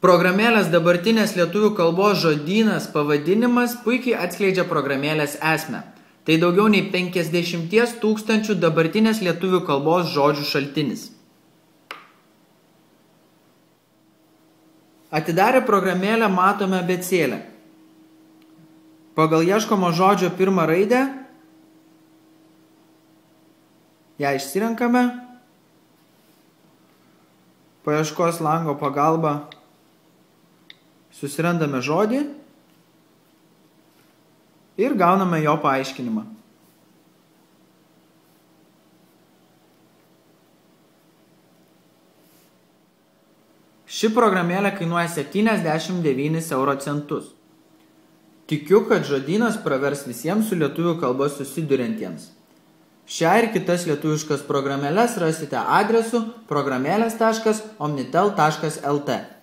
Programėlės dabartinės lietuvių kalbos žodynas pavadinimas puikiai atskleidžia programėlės esmę. Tai daugiau nei 50 000 dabartinės lietuvių kalbos žodžių šaltinis. Atidarę programėlę matome abėcėlę. Pagal ieškomo žodžio pirmą raidę ją išsirenkame. Paieškos lango pagalba susirandame žodį ir gauname jo paaiškinimą. Ši programėlė kainuoja 79 euro centus. Tikiu, kad žodynas pravers visiems su lietuvių kalba susiduriantiems. Šią ir kitas lietuviškas programėles rasite adresu programėlės.omnitel.lt.